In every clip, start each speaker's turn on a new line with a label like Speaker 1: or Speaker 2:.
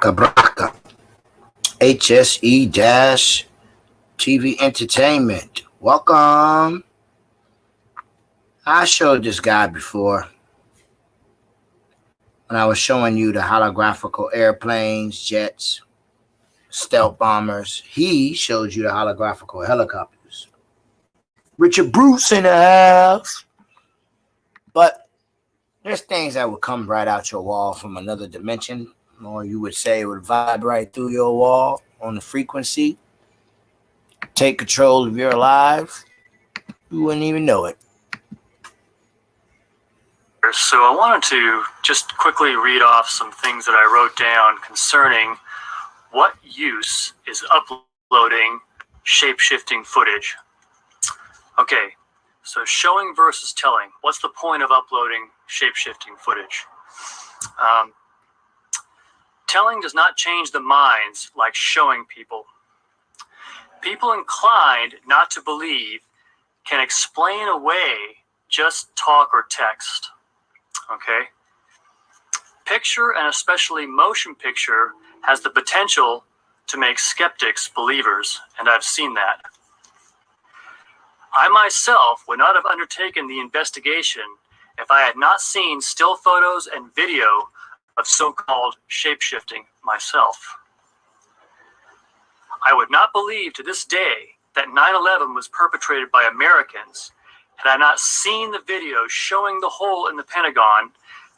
Speaker 1: Braka. HSE-TV Entertainment. Welcome. I showed this guy before when I was showing you the holographical airplanes, jets, stealth bombers. He showed you the holographical helicopters. Richard Bruce in the house. But there's things that would come right out your wall from another dimension, or you would say it would vibrate through your wall on the frequency, take control of your lives. You wouldn't even know it.
Speaker 2: So I wanted to just quickly read off some things that I wrote down concerning what use is uploading shape-shifting footage. Okay, so showing versus telling. What's the point of uploading shape-shifting footage? Telling does not change the minds like showing people. People inclined not to believe can explain away just talk or text. Okay? Picture, and especially motion picture, has the potential to make skeptics believers, and I've seen that. I myself would not have undertaken the investigation if I had not seen still photos and video of so-called shape-shifting myself. I would not believe to this day that 9/11 was perpetrated by Americans had I not seen the video showing the hole in the Pentagon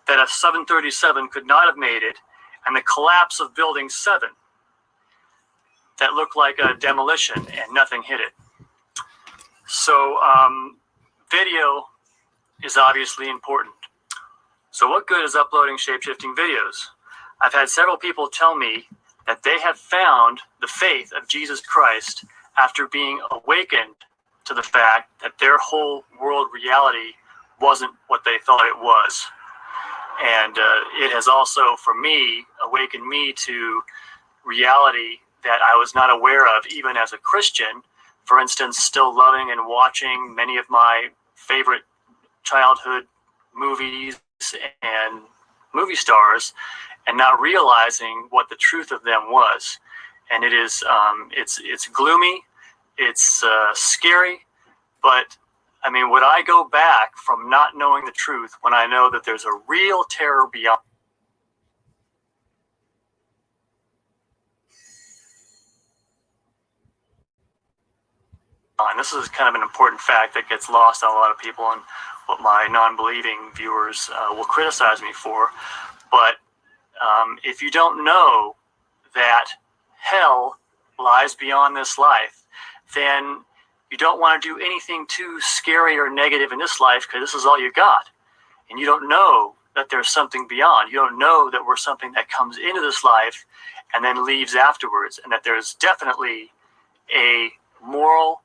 Speaker 2: that a 737 could not have made it, and the collapse of Building 7 that looked like a demolition and nothing hit it. So video is obviously important. So what good is uploading shape-shifting videos? I've had several people tell me that they have found the faith of Jesus Christ after being awakened to the fact that their whole world reality wasn't what they thought it was. And it has also, for me, awakened me to reality that I was not aware of even as a Christian. For instance, still loving and watching many of my favorite childhood movies and movie stars, and not realizing what the truth of them was. And it is, it's gloomy, it's scary, but I mean, would I go back from not knowing the truth when I know that there's a real terror beyond? And this is kind of an important fact that gets lost on a lot of people, and what my non-believing viewers will criticize me for. But if you don't know that hell lies beyond this life, then you don't want to do anything too scary or negative in this life, because this is all you got. And you don't know that there's something beyond. You don't know that we're something that comes into this life and then leaves afterwards, and that there's definitely a moral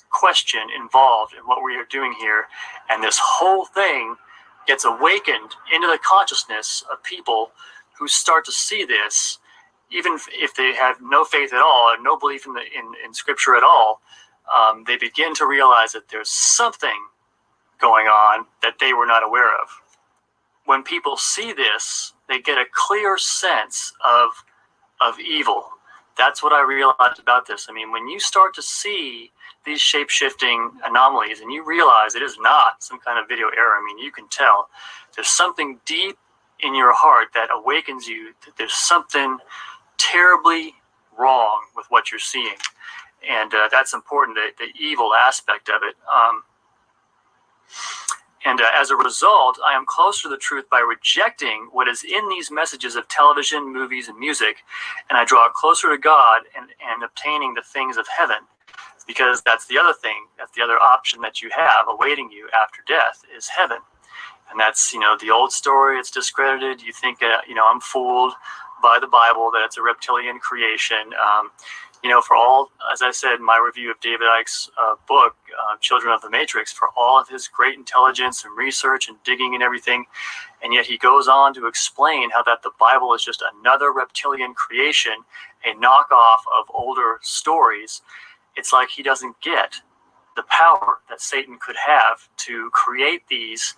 Speaker 2: question involved in what we are doing here. And this whole thing gets awakened into the consciousness of people who start to see this, even if they have no faith at all and no belief in Scripture at all. They begin to realize that there's something going on that they were not aware of. When people see this, they get a clear sense of evil. That's what I realized about this. I mean, when you start to see these shape-shifting anomalies and you realize it is not some kind of video error, I mean, you can tell there's something deep in your heart that awakens you that there's something terribly wrong with what you're seeing. And that's important, the evil aspect of it. As a result, I am closer to the truth by rejecting what is in these messages of television, movies, and music, and I draw closer to God and obtaining the things of heaven, because that's the other thing, that's the other option that you have awaiting you after death is heaven. And that's, the old story, it's discredited. You think, I'm fooled by the Bible, that it's a reptilian creation. For all, as I said in my review of David Icke's book, Children of the Matrix, for all of his great intelligence and research and digging and everything, and yet he goes on to explain how that the Bible is just another reptilian creation, a knockoff of older stories. It's like he doesn't get the power that Satan could have to create these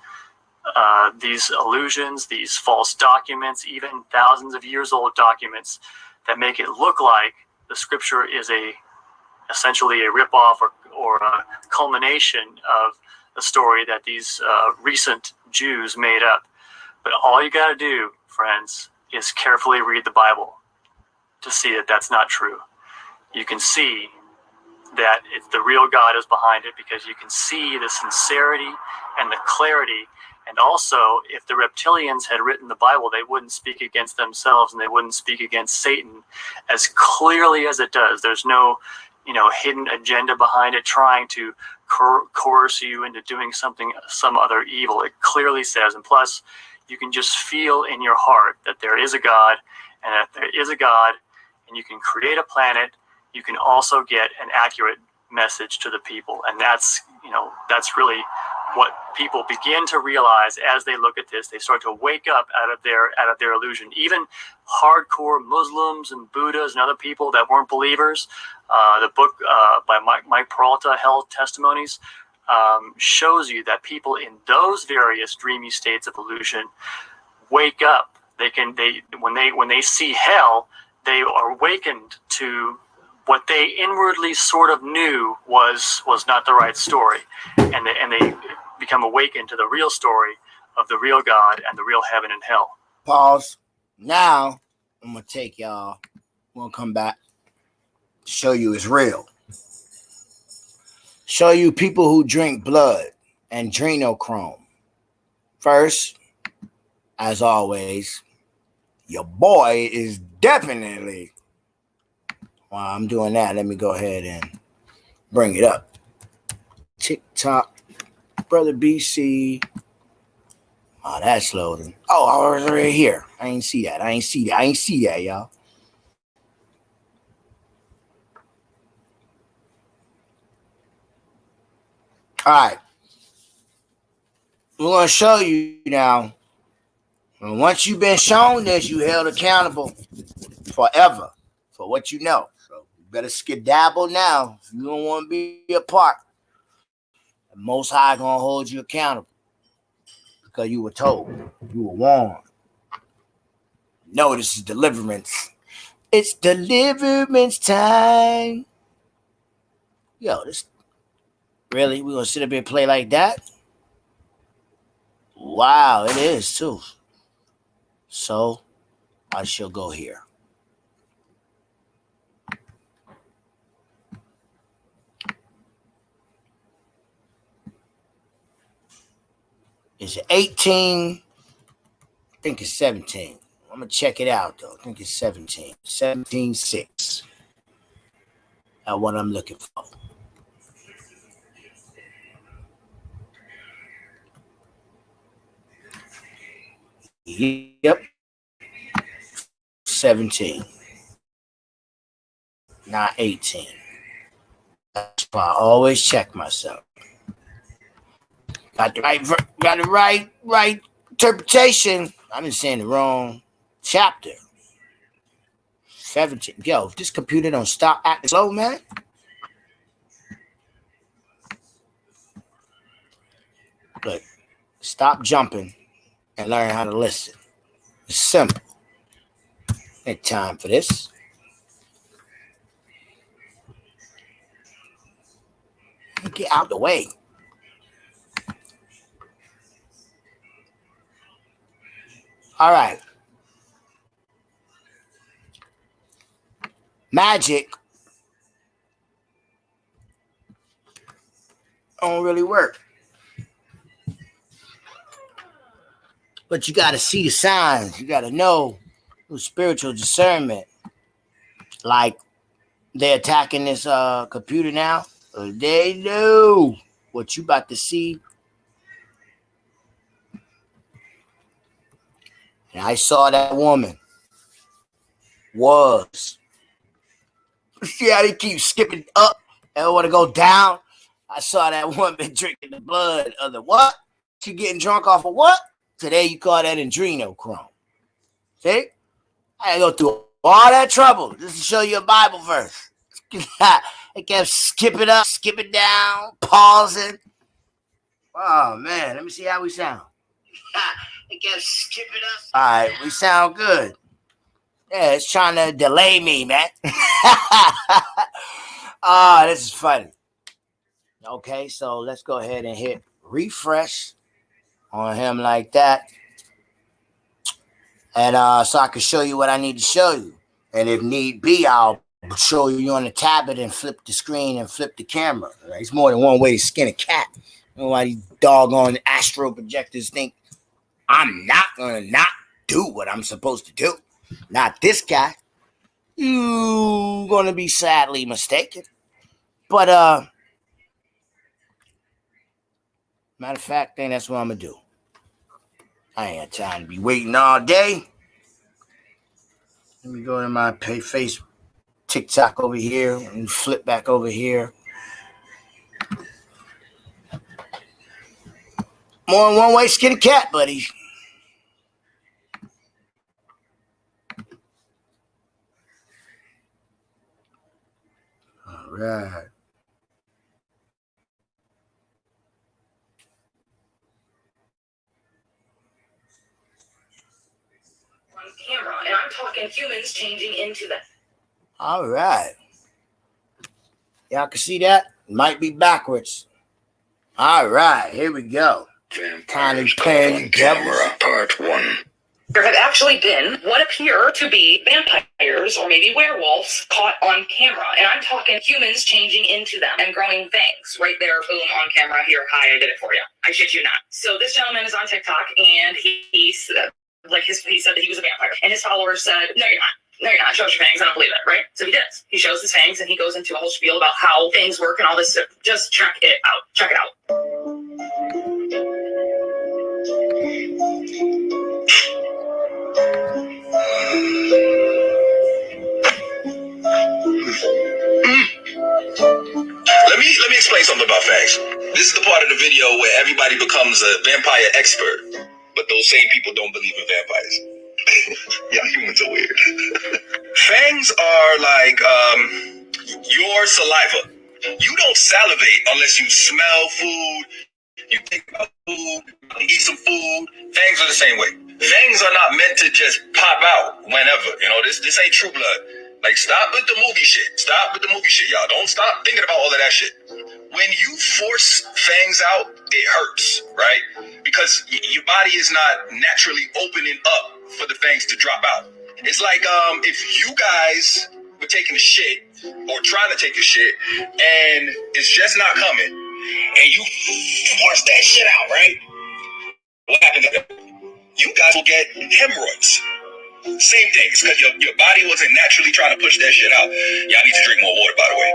Speaker 2: these illusions, these false documents, even thousands of years old documents that make it look like the scripture is essentially a ripoff or a culmination of the story that these recent Jews made up. But all you got to do, friends, is carefully read the Bible to see that that's not true. You can see that it's the real God is behind it, because you can see the sincerity and the clarity. And also, if the reptilians had written the Bible, they wouldn't speak against themselves and they wouldn't speak against Satan as clearly as it does. There's no, hidden agenda behind it trying to coerce you into doing some other evil. It clearly says, and plus, you can just feel in your heart that there is a God, and if there is a God, and you can create a planet, you can also get an accurate message to the people. And that's really what people begin to realize as they look at this. They start to wake up out of their illusion. Even hardcore Muslims and Buddhas and other people that weren't believers, the book by Mike Peralta, Hell Testimonies, shows you that people in those various dreamy states of illusion wake up. When they see hell, they are awakened to what they inwardly sort of knew was not the right story, and they become awakened to the real story of the real God and the real heaven and hell.
Speaker 1: Pause. Now I'm gonna take y'all. We'll come back to show you it's real. Show you people who drink blood and adrenochrome. First, as always, your boy is definitely. While I'm doing that, let me go ahead and bring it up. TikTok, Brother BC. Oh, that's loading. Oh, I was right here. I ain't see that, y'all. All right. We're going to show you now. And once you've been shown this, you held accountable forever for what you know. So you better skedaddle now if you don't want to be a part. The Most High going to hold you accountable because you were told. You were warned. No, this is deliverance. It's deliverance time. Yo, this really? We gonna sit up here and play like that? Wow, it is too. So I shall go here. Is it 18? I think it's 17. I'm gonna check it out though. I think it's 17. 17:6. That's what I'm looking for. Yep. 17. Not 18. That's why I always check myself. Got the right interpretation. I've been saying the wrong chapter. 17. Yo, if this computer don't stop acting slow, man. Look, stop jumping and learn how to listen. It's simple. Ain't time for this. Get out the way. All right. Magic don't really work. But you got to see the signs. You got to know with spiritual discernment. Like they're attacking this computer now. They know what you about to see. And I saw that woman was. See how they keep skipping up and want to go down? I saw that woman drinking the blood of the what? She getting drunk off of what? Today you call that adrenochrome. See? I had to go through all that trouble just to show you a Bible verse. They kept skipping up, skipping down, pausing. Oh, man. Let me see how we sound. It kept skipping us. All right, we sound good. Yeah, it's trying to delay me, man. This is funny. Okay, so let's go ahead and hit refresh on him like that. And so I can show you what I need to show you. And if need be, I'll show you on the tablet and flip the screen and flip the camera. Right? It's more than one way to skin a cat. I don't know why these doggone astro projectors think I'm not going to not do what I'm supposed to do. Not this guy. You going to be sadly mistaken. But, matter of fact, I think that's what I'm going to do. I ain't got time to be waiting all day. Let me go to my face TikTok over here and flip back over here. More than one way to skin a cat, buddy. All right.
Speaker 3: On camera, and I'm talking humans changing into them.
Speaker 1: All right. Y'all can see that? It might be backwards. All right, here we go.
Speaker 4: Vampires caught on camera, part 1.
Speaker 3: There have actually been what appear to be vampires or maybe werewolves caught on camera. And I'm talking humans changing into them and growing fangs. Right there, boom, on camera. Here, hi, I did it for you. I shit you not. So this gentleman is on TikTok, and he said that he was a vampire. And his followers said, no, you're not. No, you're not. Show us your fangs. I don't believe it, right? So he does. He shows his fangs, and he goes into a whole spiel about how fangs work and all this stuff. Just check it out. Check it out.
Speaker 4: Let me explain something about fangs. This is the part of the video where everybody becomes a vampire expert, but those same people don't believe in vampires. Y'all humans are weird. Fangs are like your saliva. You don't salivate unless you smell food, you think about food, you eat some food. Fangs are the same way. Fangs are not meant to just pop out whenever. You know, this ain't True Blood. Like, stop with the movie shit. Stop with the movie shit, y'all. Don't stop thinking about all of that shit. When you force fangs out, it hurts, right? Because your body is not naturally opening up for the fangs to drop out. It's like if you guys were taking a shit or trying to take a shit and it's just not coming and you force that shit out, right? What happens? You guys will get hemorrhoids. Same thing. It's because your body wasn't naturally trying to push that shit out. Y'all need to drink more water, by the way.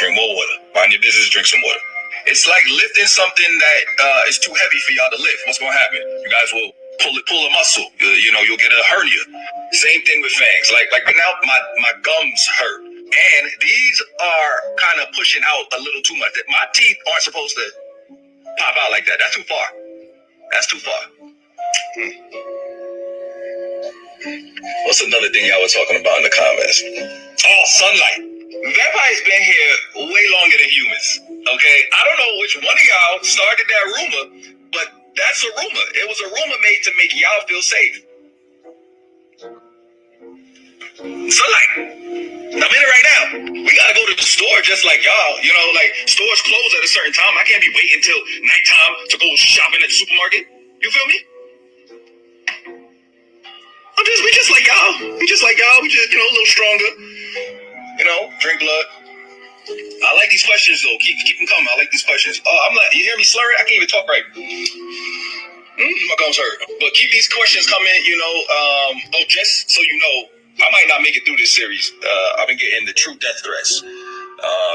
Speaker 4: Drink more water. Mind your business, drink some water. It's like lifting something that is too heavy for y'all to lift. What's going to happen? You guys will pull a muscle. You'll get a hernia. Same thing with fangs. Like now my gums hurt. And these are kind of pushing out a little too much. My teeth aren't supposed to pop out like that. That's too far. That's too far. What's another thing y'all were talking about in the comments? Oh, sunlight. Vampires been here way longer than humans. Okay? I don't know which one of y'all started that rumor, but that's a rumor. It was a rumor made to make y'all feel safe. Sunlight. I'm in it right now. We gotta go to the store just like y'all. You know, like stores close at a certain time. I can't be waiting until nighttime to go shopping at the supermarket. You feel me? We just like y'all. We just, a little stronger. You know, drink blood. I like these questions though. Keep them coming. I like these questions. I'm like, you hear me slurring? I can't even talk right. My gums hurt. But keep these questions coming, you know. Just so you know, I might not make it through this series. I've been getting the true death threats.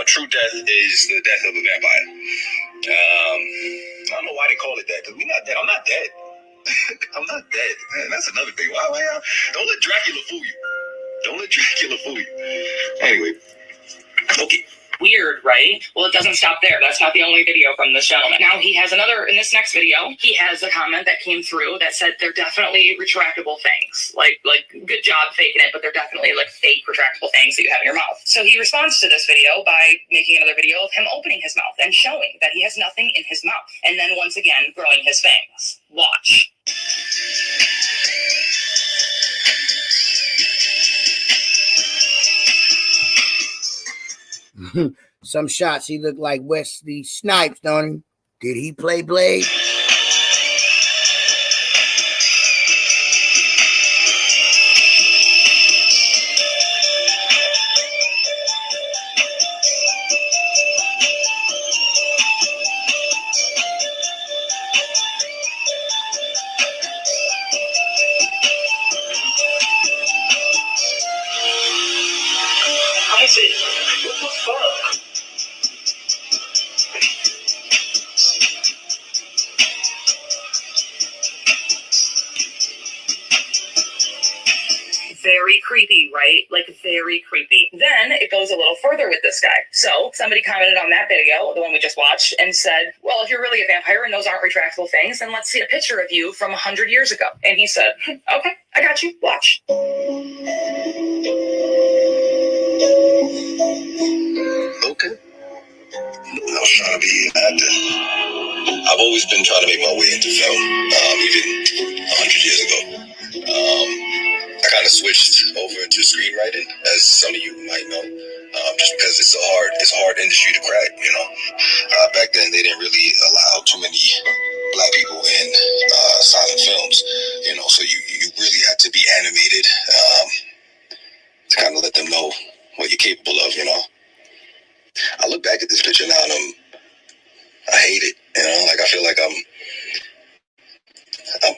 Speaker 4: True death is the death of a vampire. I don't know why they call it that, because we're not dead. I'm not dead. I'm not dead. Man, that's another thing. Why? Don't let Dracula fool you. Don't let Dracula fool you. Anyway. Okay.
Speaker 3: Weird, right? Well, it doesn't stop there. That's not the only video from this gentleman. Now he has another, in this next video, he has a comment that came through that said they're definitely retractable things. Like good job faking it, but they're definitely like fake retractable things that you have in your mouth. So he responds to this video by making another video of him opening his mouth and showing that he has nothing in his mouth. And then once again, growing his fangs. Watch.
Speaker 1: Some shots he looked like Wesley Snipes, don't he? Did he play Blade?
Speaker 4: I said, what the fuck?
Speaker 3: Very creepy, right? Like very creepy. Then it goes a little further with this guy. So somebody commented on that video, the one we just watched, and said, well, if you're really a vampire and those aren't retractable things, then let's see a picture of you from 100 years ago. And he said, okay, I got you. Watch.
Speaker 4: Okay. I was trying to be an actor. I've always been trying to make my way into film, even 100 years ago. I kind of switched over to screenwriting, as some of you might know, just because it's a hard industry to crack. You know, back then they didn't really allow too many Black people in silent films. You know, so you really had to be animated to kind of let them know what you're capable of. You know. I look back at this picture now and I hate it. You know, like I feel like I'm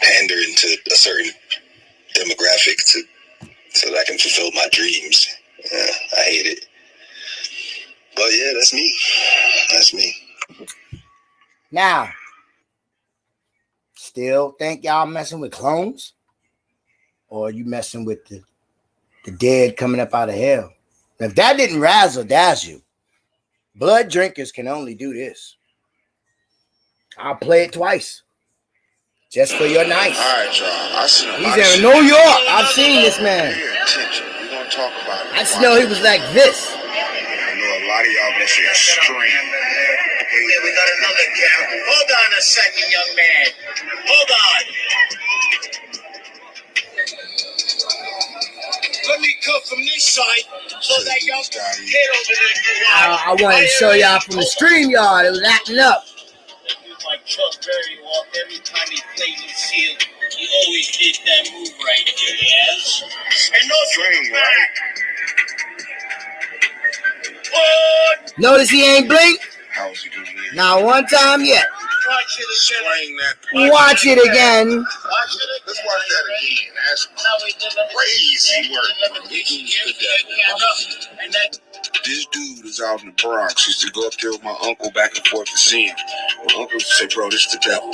Speaker 4: pandering to a certain demographic so that I can fulfill my dreams. Yeah, I hate it. But yeah, that's me. That's me.
Speaker 1: Now, still think y'all messing with clones? Or are you messing with the dead coming up out of hell? If that didn't razzle dazzle, blood drinkers can only do this. I'll play it twice. Just for your nice.
Speaker 5: All right, y'all. I seen a lot
Speaker 1: He's
Speaker 5: of
Speaker 1: in
Speaker 5: shit.
Speaker 1: New York. I've seen this man.
Speaker 5: Pay attention. We're gonna talk about it.
Speaker 1: I just know he was like this.
Speaker 5: I know a lot of y'all gonna say extreme.
Speaker 6: Yeah, we got another camera. Hold on a second, young man. Hold on. Let me come from this side so that young kid over there can watch.
Speaker 1: I wanted to show y'all from the stream yard. It was acting up.
Speaker 6: Like Chuck Berry walked every time he played his field. He always did that move right there, yes? And no
Speaker 5: Extreme, right?
Speaker 6: What?
Speaker 1: Notice he ain't blink.
Speaker 5: How was he doing here?
Speaker 1: Not one time yet.
Speaker 6: Watch it
Speaker 5: Explain that.
Speaker 1: Watch it again.
Speaker 6: Watch it.
Speaker 5: Let's watch that again. That's crazy work.
Speaker 6: And that
Speaker 5: This dude is out in the Bronx. Used to go up there with my uncle back and forth to see him. My uncle used to say, bro, this the devil.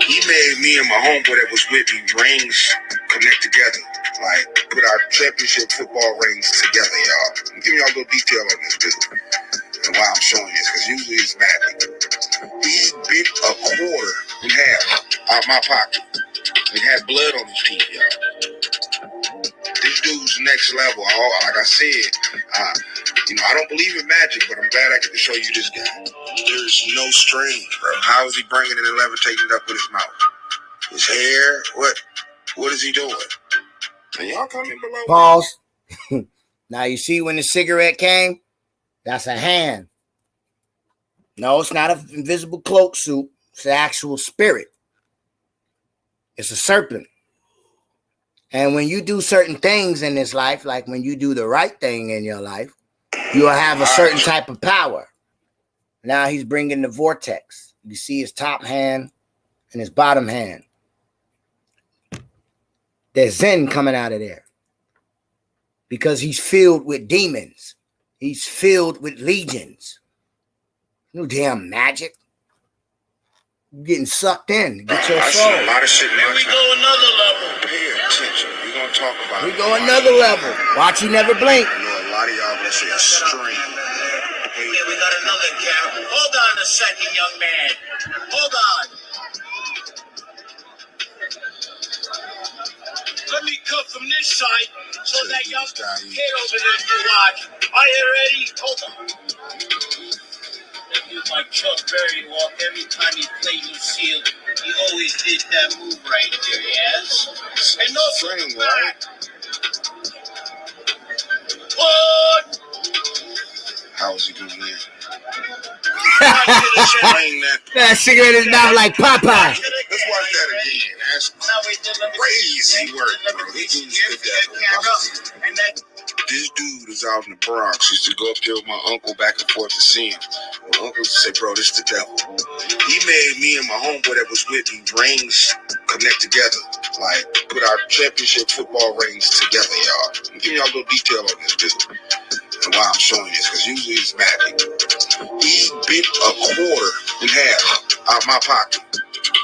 Speaker 5: He made me and my homeboy that was with me rings connect together. Like, put our championship football rings together, y'all. I'm giving y'all a little detail on this dude. And why I'm showing this, because usually it's magic. He bit a quarter in half out my pocket. He had blood on his teeth, y'all. This dude's next level. Like I said, I don't believe in magic, but I'm glad I get to show you this guy. There's no strings, bro. How is he bringing it and levitating it up with his mouth? His hair? What is he doing? And y'all comment below.
Speaker 1: Pause. Now you see when the cigarette came? That's a hand. No, it's not an invisible cloak suit. It's an actual spirit. It's a serpent. And when you do certain things in this life, like when you do the right thing in your life, you'll have a certain type of power. Now he's bringing the vortex. You see his top hand and his bottom hand. There's Zen coming out of there because he's filled with demons. He's filled with legions. No damn magic. You're getting sucked in. Get your
Speaker 5: I
Speaker 1: soul.
Speaker 5: see a lot of shit now.
Speaker 6: we go another level.
Speaker 5: Pay attention. We're going to talk about
Speaker 1: We
Speaker 5: it.
Speaker 1: go another level. Watch you never blink.
Speaker 5: I know a lot of y'all gonna say extreme.
Speaker 6: got another camera. Hold on a second, young man. Hold on. Let me come from this side so that young kid over there can watch. Are you ready? Hold on. That was like Chuck Berry walk every time he played Lucille. He always did that move right there, yes? And no swing back. What?
Speaker 5: How was he doing that?
Speaker 1: That cigarette is not like Popeye.
Speaker 5: Let's watch that again. That's crazy work, bro. This dude's the devil. This dude is out in the Bronx. Used to go up there with my uncle back and forth to see him. My uncle used to say, bro, this is the devil. He made me and my homeboy that was with me rings connect together. Like, put our championship football rings together, y'all. I'm giving y'all a little detail on this dude. And why I'm showing this, because usually it's magic. He bit a quarter in half out my pocket.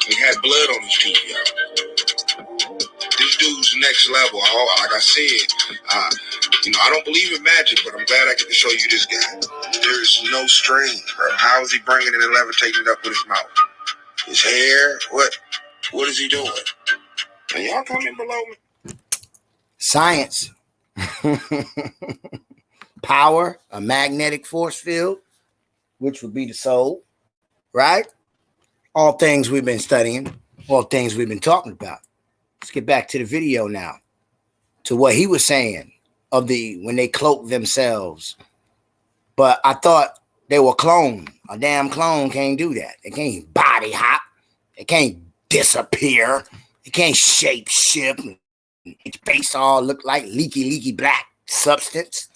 Speaker 5: He had blood on his teeth, y'all. This dude's next level. Like I said, I don't believe in magic, but I'm glad I get to show you this guy. There's no string, bro. How is he bringing it and levitating it up with his mouth? His hair? What is he doing? Can y'all comment below me?
Speaker 1: Science. Power, a magnetic force field, which would be the soul, right? All things we've been studying, all things we've been talking about. Let's get back to the video now, to what he was saying of when they cloak themselves. But I thought they were cloned. A damn clone can't do that. It can't body hop. It can't disappear. It can't shape shift. Its face all look like leaky black substance.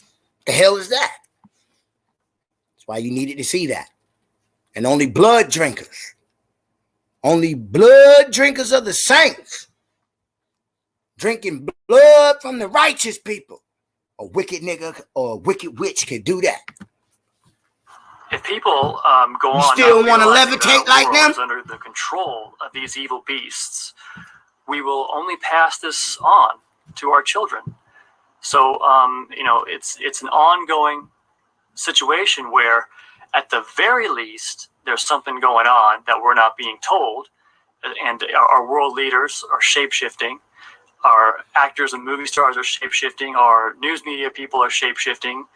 Speaker 1: The hell is that? That's why you needed to see that. And only blood drinkers of the saints, drinking blood from the righteous people, a wicked nigga or a wicked witch can do that.
Speaker 2: If people go
Speaker 1: you
Speaker 2: on,
Speaker 1: still want to levitate like them?
Speaker 2: Under the control of these evil beasts, we will only pass this on to our children. So, it's an ongoing situation where, at the very least, there's something going on that we're not being told, and our world leaders are shape-shifting, our actors and movie stars are shape-shifting, our news media people are shape-shifting,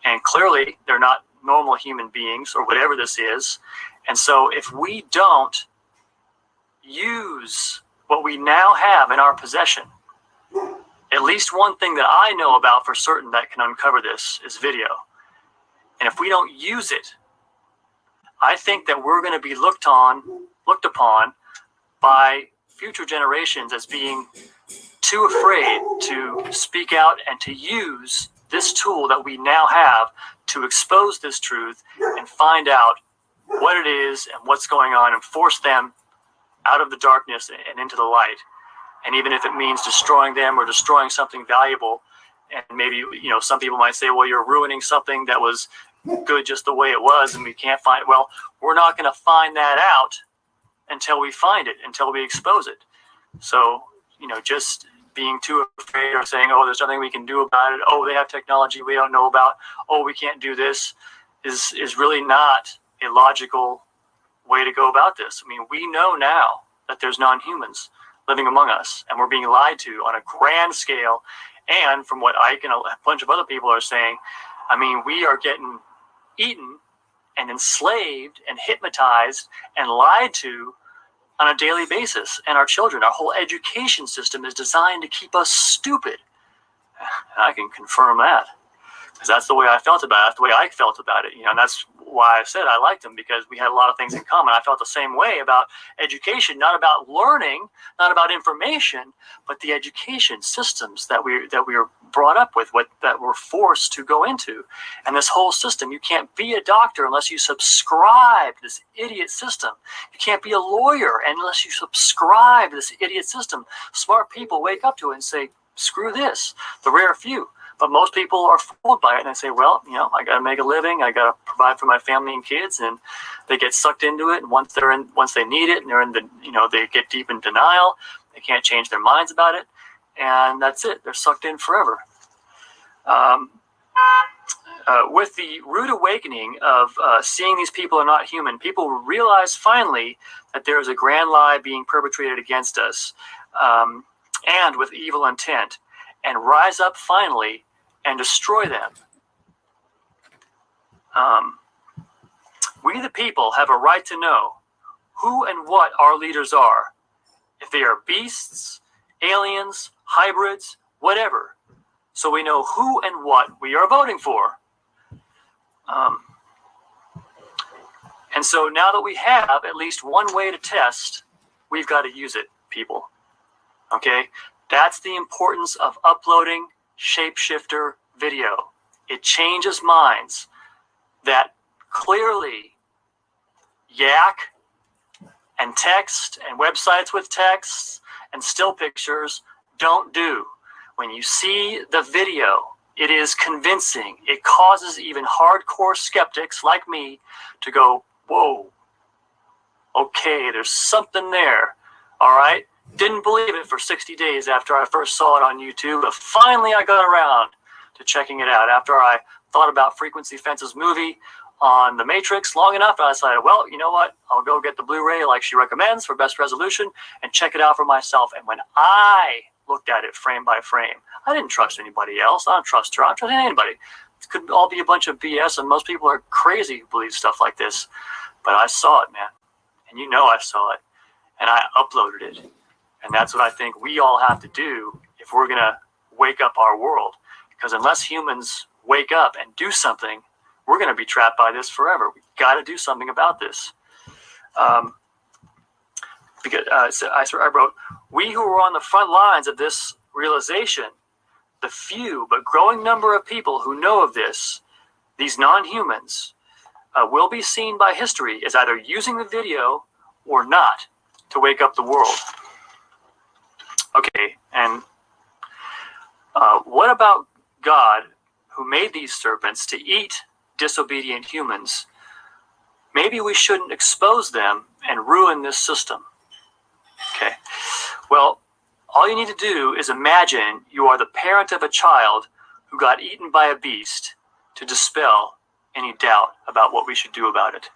Speaker 2: and clearly they're not normal human beings or whatever this is. And so if we don't use what we now have in our possession, at least one thing that I know about for certain that can uncover this is video. And if we don't use it, I think that we're going to be looked upon by future generations as being too afraid to speak out and to use this tool that we now have to expose this truth and find out what it is and what's going on and force them out of the darkness and into the light. And even if it means destroying them or destroying something valuable, and maybe, some people might say, well, you're ruining something that was good just the way it was, and we can't find it. Well, we're not going to find that out until we find it, until we expose it. So, just being too afraid or saying, oh, there's nothing we can do about it. Oh, they have technology we don't know about. Oh, we can't do this is really not a logical way to go about this. I mean, we know now that there's non-humans living among us, and we're being lied to on a grand scale. And from what Ike and a bunch of other people are saying, I mean, we are getting eaten and enslaved and hypnotized and lied to on a daily basis. And our children, our whole education system is designed to keep us stupid. And I can confirm that, because that's the way I felt about it. That's the way Ike felt about it. And that's why I said I liked him, because we had a lot of things in common. I felt the same way about education, not about learning, not about information, but the education systems that we were brought up with, that we're forced to go into. And this whole system, you can't be a doctor unless you subscribe to this idiot system. You can't be a lawyer unless you subscribe to this idiot system. Smart people wake up to it and say, screw this, the rare few. But most people are fooled by it, and they say, well, I got to make a living, I got to provide for my family and kids, and they get sucked into it. And once they need it, and they're in they get deep in denial. They can't change their minds about it, and that's it. They're sucked in forever. with the rude awakening of seeing these people are not human, people realize finally that there is a grand lie being perpetrated against us, and with evil intent, and rise up finally and destroy them. We the people have a right to know who and what our leaders are, if they are beasts, aliens, hybrids, whatever, so we know who and what we are voting for. And so now that we have at least one way to test, we've got to use it, people. Okay? That's the importance of uploading shapeshifter video. It changes minds that clearly yak and text and websites with texts and still pictures don't do. When you see the video, it is convincing. It causes even hardcore skeptics like me to go, whoa, okay, there's something there. All right? Didn't believe it for 60 days after I first saw it on YouTube, but finally I got around to checking it out. After I thought about Frequency Fence's movie on The Matrix long enough, I decided, well, you know what? I'll go get the Blu-ray like she recommends for best resolution and check it out for myself. And when I looked at it frame by frame, I didn't trust anybody else. I don't trust her. I don't trust anybody. It could all be a bunch of BS, and most people are crazy who believe stuff like this. But I saw it, man. And you know I saw it. And I uploaded it. And that's what I think we all have to do if we're going to wake up our world. Because unless humans wake up and do something, we're going to be trapped by this forever. We've got to do something about this. Because I wrote, we who are on the front lines of this realization, the few but growing number of people who know of this, these non-humans, will be seen by history as either using the video or not to wake up the world. Okay, and what about God, who made these serpents to eat disobedient humans? Maybe we shouldn't expose them and ruin this system. Okay, well, all you need to do is imagine you are the parent of a child who got eaten by a beast to dispel any doubt about what we should do about it.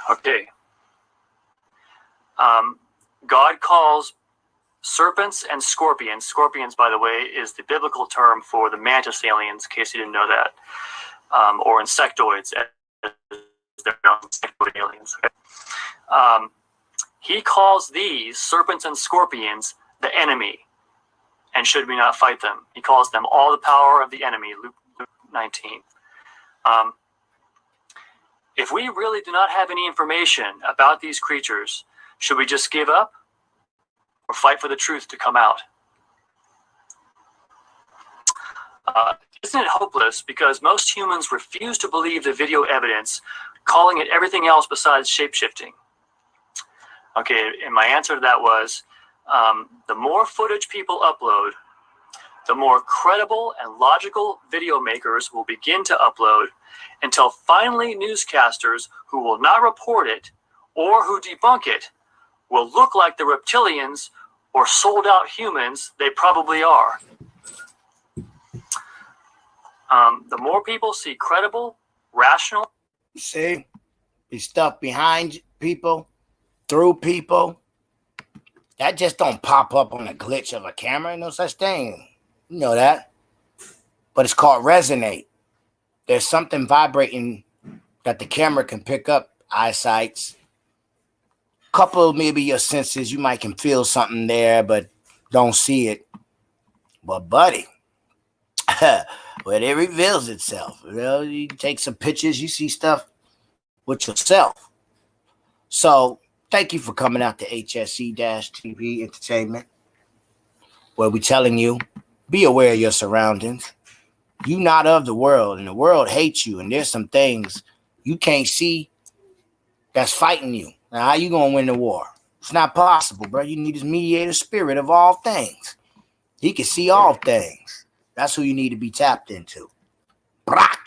Speaker 2: Okay. God calls serpents and scorpions. Scorpions, by the way, is the biblical term for the mantis aliens, in case you didn't know that, or insectoids, as they're known, insectoid aliens. Okay. He calls these serpents and scorpions the enemy, and should we not fight them? He calls them all the power of the enemy, Luke 19. If we really do not have any information about these creatures, should we just give up or fight for the truth to come out? Isn't it hopeless? Because most humans refuse to believe the video evidence, calling it everything else besides shapeshifting. Okay, and my answer to that was, the more footage people upload, the more credible and logical video makers will begin to upload, until finally newscasters who will not report it or who debunk it will look like the reptilians or sold out humans they probably are. The more people see credible, rational...
Speaker 1: See? Be stuff behind people, through people. That just don't pop up on a glitch of a camera. No such thing. You know that. But it's called resonate. There's something vibrating that the camera can pick up, eyesights. Couple of maybe your senses, you might can feel something there, but don't see it. But buddy, when it reveals itself, you know, you take some pictures, you see stuff with yourself. So thank you for coming out to HSE-TV Entertainment, where we're telling you, be aware of your surroundings. You're not of the world, and the world hates you, and there's some things you can't see that's fighting you. Now, how you going to win the war? It's not possible, bro. You need his mediator spirit of all things. He can see all things. That's who you need to be tapped into. Brock.